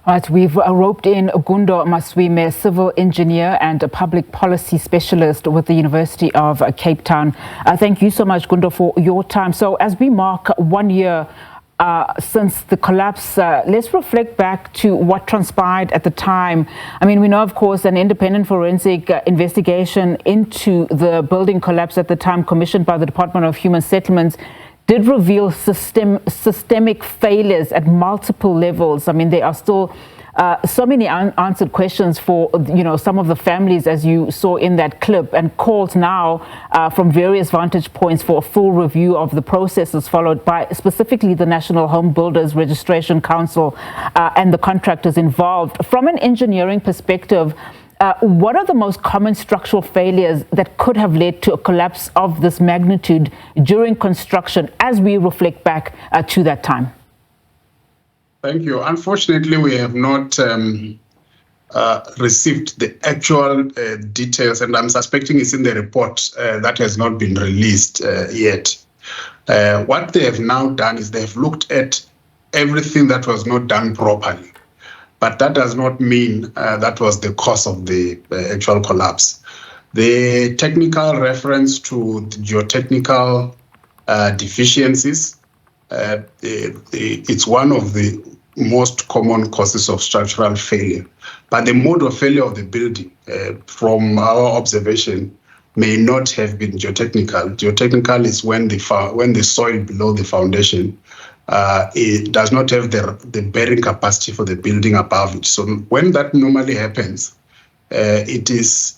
Right, we've roped in Gundo Maswime, civil engineer and a public policy specialist with the University of Cape Town. Thank you so much, Gundo, for your time. So as we mark 1 year since the collapse, let's reflect back to what transpired at the time. I mean, we know, of course, an independent forensic investigation into the building collapse at the time, commissioned by the Department of Human Settlements, did reveal systemic failures at multiple levels. I mean, there are still so many unanswered questions for, some of the families, as you saw in that clip, and calls now from various vantage points for a full review of the processes followed by specifically the National Home Builders Registration Council and the contractors involved. From an engineering perspective, what are the most common structural failures that could have led to a collapse of this magnitude during construction as we reflect back to that time? Thank you. Unfortunately, we have not received the actual details, and I'm suspecting it's in the report that has not been released yet. What they have now done is they've looked at everything that was not done properly. But that does not mean that was the cause of the actual collapse. The technical reference to the geotechnical deficiencies, it's one of the most common causes of structural failure. But the mode of failure of the building, from our observation, may not have been geotechnical. Geotechnical is when the soil below the foundation it does not have the bearing capacity for the building above it. So when that normally happens, it's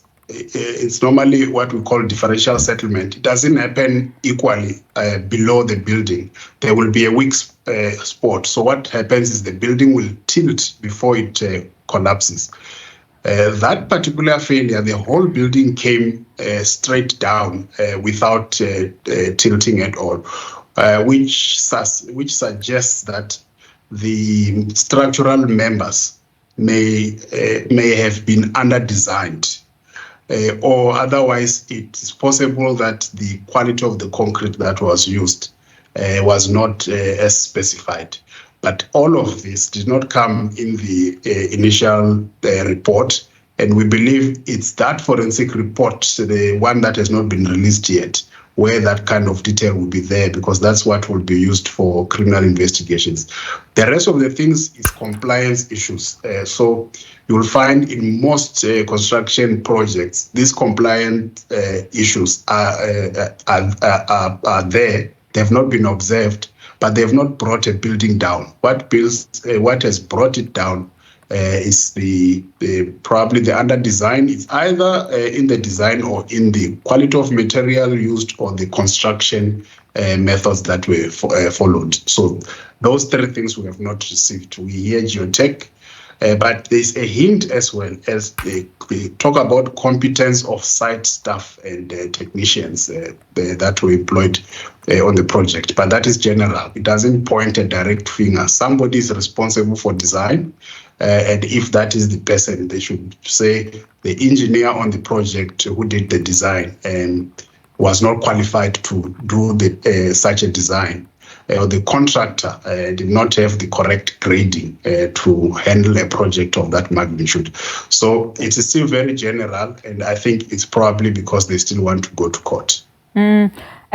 normally what we call differential settlement. It doesn't happen equally below the building. There will be a weak spot. So what happens is the building will tilt before it collapses. That particular failure, the whole building came straight down without tilting at all. Which suggests that the structural members may have been under-designed, or otherwise it is possible that the quality of the concrete that was used was not as specified. But all of this did not come in the initial report, and we believe it's that forensic report, the one that has not been released yet, where that kind of detail will be there, because that's what will be used for criminal investigations. The rest of the things is compliance issues. So you will find in most construction projects, these compliance issues are there. They have not been observed, but they have not brought a building down. What has brought it down is probably the under design. It's either in the design or in the quality of material used or the construction methods that were followed. So those three things we have not received. We hear geotech, but there's a hint as well as they talk about competence of site staff and technicians that were employed on the project. But that is general. It doesn't point a direct finger. Somebody is responsible for design. And if that is the person, they should say the engineer on the project who did the design and was not qualified to do such a design. Or the contractor did not have the correct grading to handle a project of that magnitude. So it is still very general, and I think it's probably because they still want to go to court.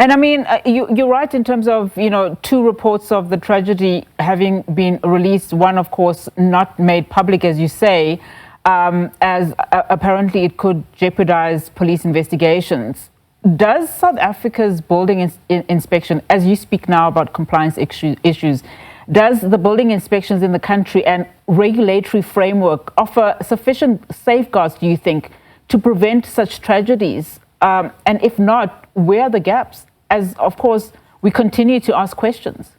And I mean, you're right in terms of, two reports of the tragedy having been released. One, of course, not made public, as you say, as apparently it could jeopardize police investigations. Does South Africa's building inspection, as you speak now about compliance issues, does the building inspections in the country and regulatory framework offer sufficient safeguards, do you think, to prevent such tragedies? And if not, where are the gaps? As, of course, we continue to ask questions.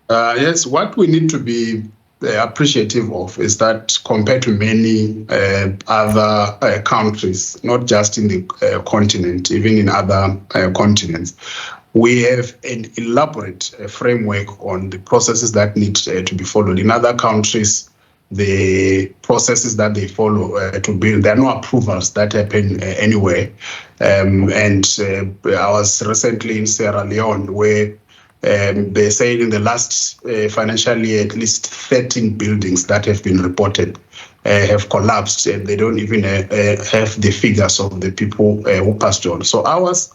Yes, what we need to be appreciative of is that compared to many other countries, not just in the continent, even in other continents, we have an elaborate framework on the processes that need to be followed. In other countries, the processes that they follow to build, there are no approvals that happen anywhere. And I was recently in Sierra Leone, where They say in the last financial year, at least 13 buildings that have been reported have collapsed, and they don't even have the figures of the people who passed on. So ours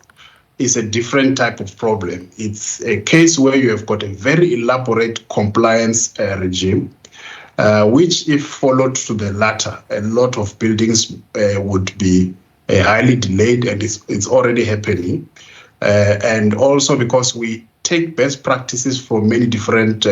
is a different type of problem. It's a case where you have got a very elaborate compliance regime, which, if followed to the latter, a lot of buildings would be highly delayed, and it's already happening. And also because we take best practices from many different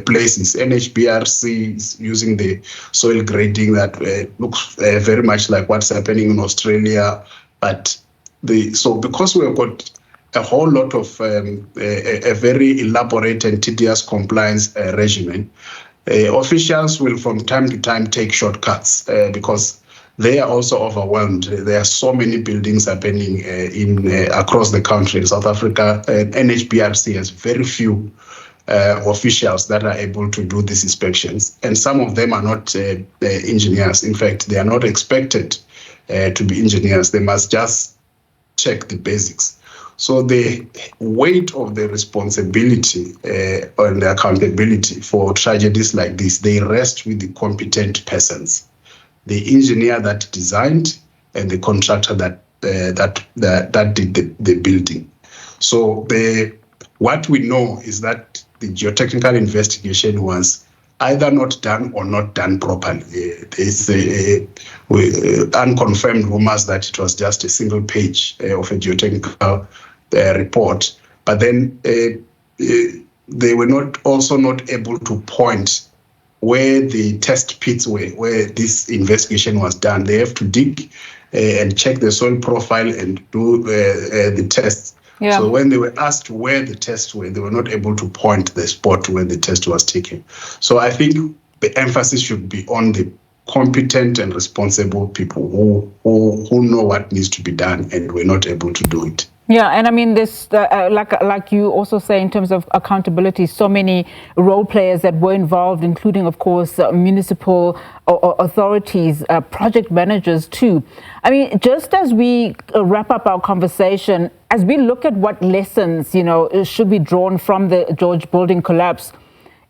places. NHBRC is using the soil grading that looks very much like what's happening in Australia. But because we've got a whole lot of a very elaborate and tedious compliance regimen, officials will from time to time take shortcuts because they are also overwhelmed. There are so many buildings happening across the country. In South Africa, NHBRC has very few officials that are able to do these inspections. And some of them are not engineers. In fact, they are not expected to be engineers. They must just check the basics. So the weight of the responsibility and the accountability for tragedies like this, they rest with the competent persons. The engineer that designed and the contractor that did the building. So what we know is that the geotechnical investigation was either not done or not done properly. There's unconfirmed rumors that it was just a single page of a geotechnical report, but then they were not able to point where the test pits were, where this investigation was done. They have to dig and check the soil profile and do the tests. Yeah. So when they were asked where the tests were, they were not able to point the spot where the test was taken. So I think the emphasis should be on the competent and responsible people who know what needs to be done and were not able to do it. Yeah, and I mean, this, like you also say, in terms of accountability, so many role players that were involved, including, of course, municipal authorities, project managers too. I mean, just as we wrap up our conversation, as we look at what lessons, should be drawn from the George building collapse,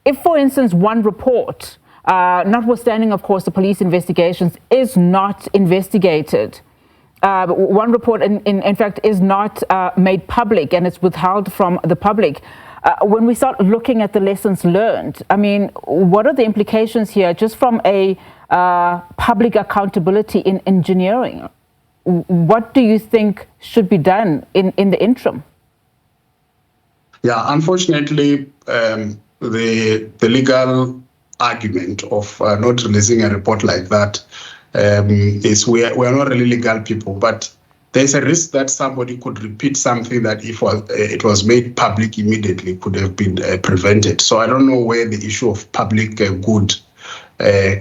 if, for instance, one report, notwithstanding, of course, the police investigations, is not investigated, one report, in fact, is not made public and it's withheld from the public. When we start looking at the lessons learned, I mean, what are the implications here just from a public accountability in engineering? What do you think should be done in the interim? Yeah, unfortunately, the legal argument of not releasing a report like that is we are not really legal people, but there's a risk that somebody could repeat something that if it was made public immediately could have been prevented. So I don't know where the issue of public good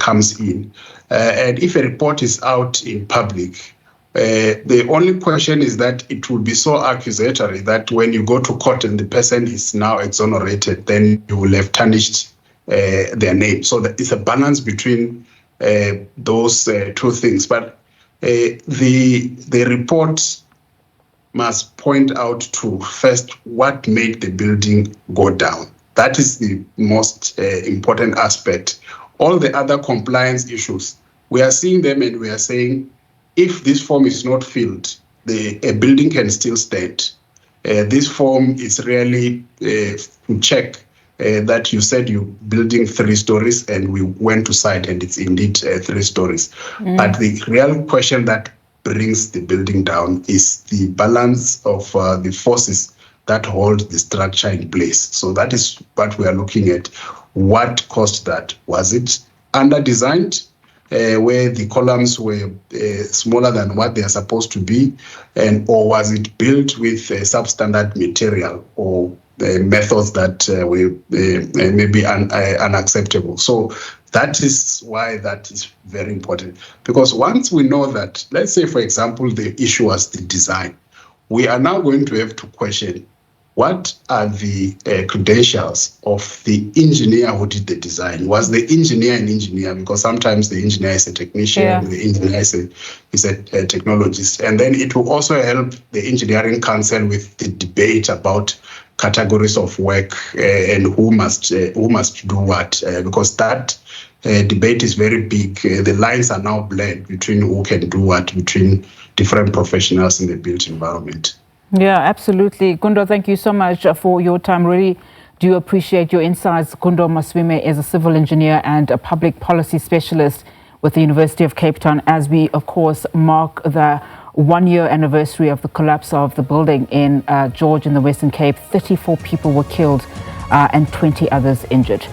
comes in. And if a report is out in public, the only question is that it would be so accusatory that when you go to court and the person is now exonerated, then you will have tarnished their name. So it's a balance between those two things. But the report must point out to first what made the building go down. That is the most important aspect. All the other compliance issues, we are seeing them and we are saying, if this form is not filled, a building can still stand. This form is really to check that you said you're building 3 stories and we went to site and it's indeed 3 stories. But the real question that brings the building down is the balance of the forces that hold the structure in place. So that is what we are looking at. What caused that? Was it under-designed, where the columns were smaller than what they are supposed to be, or was it built with substandard material or methods that were maybe unacceptable? So that is why that is very important. Because once we know that, let's say, for example, the issue was the design, we are now going to have to question what are the credentials of the engineer who did the design? Was the engineer an engineer? Because sometimes the engineer is a technician, the engineer is a technologist. And then it will also help the engineering council with the debate about categories of work and who must do what, because that debate is very big. The lines are now blurred between who can do what between different professionals in the built environment. Yeah, absolutely. Gundo, thank you so much for your time. Really do appreciate your insights. Gundo Maswime is a civil engineer and a public policy specialist with the University of Cape Town, as we, of course, mark the one-year anniversary of the collapse of the building in George in the Western Cape. 34 people were killed and 20 others injured.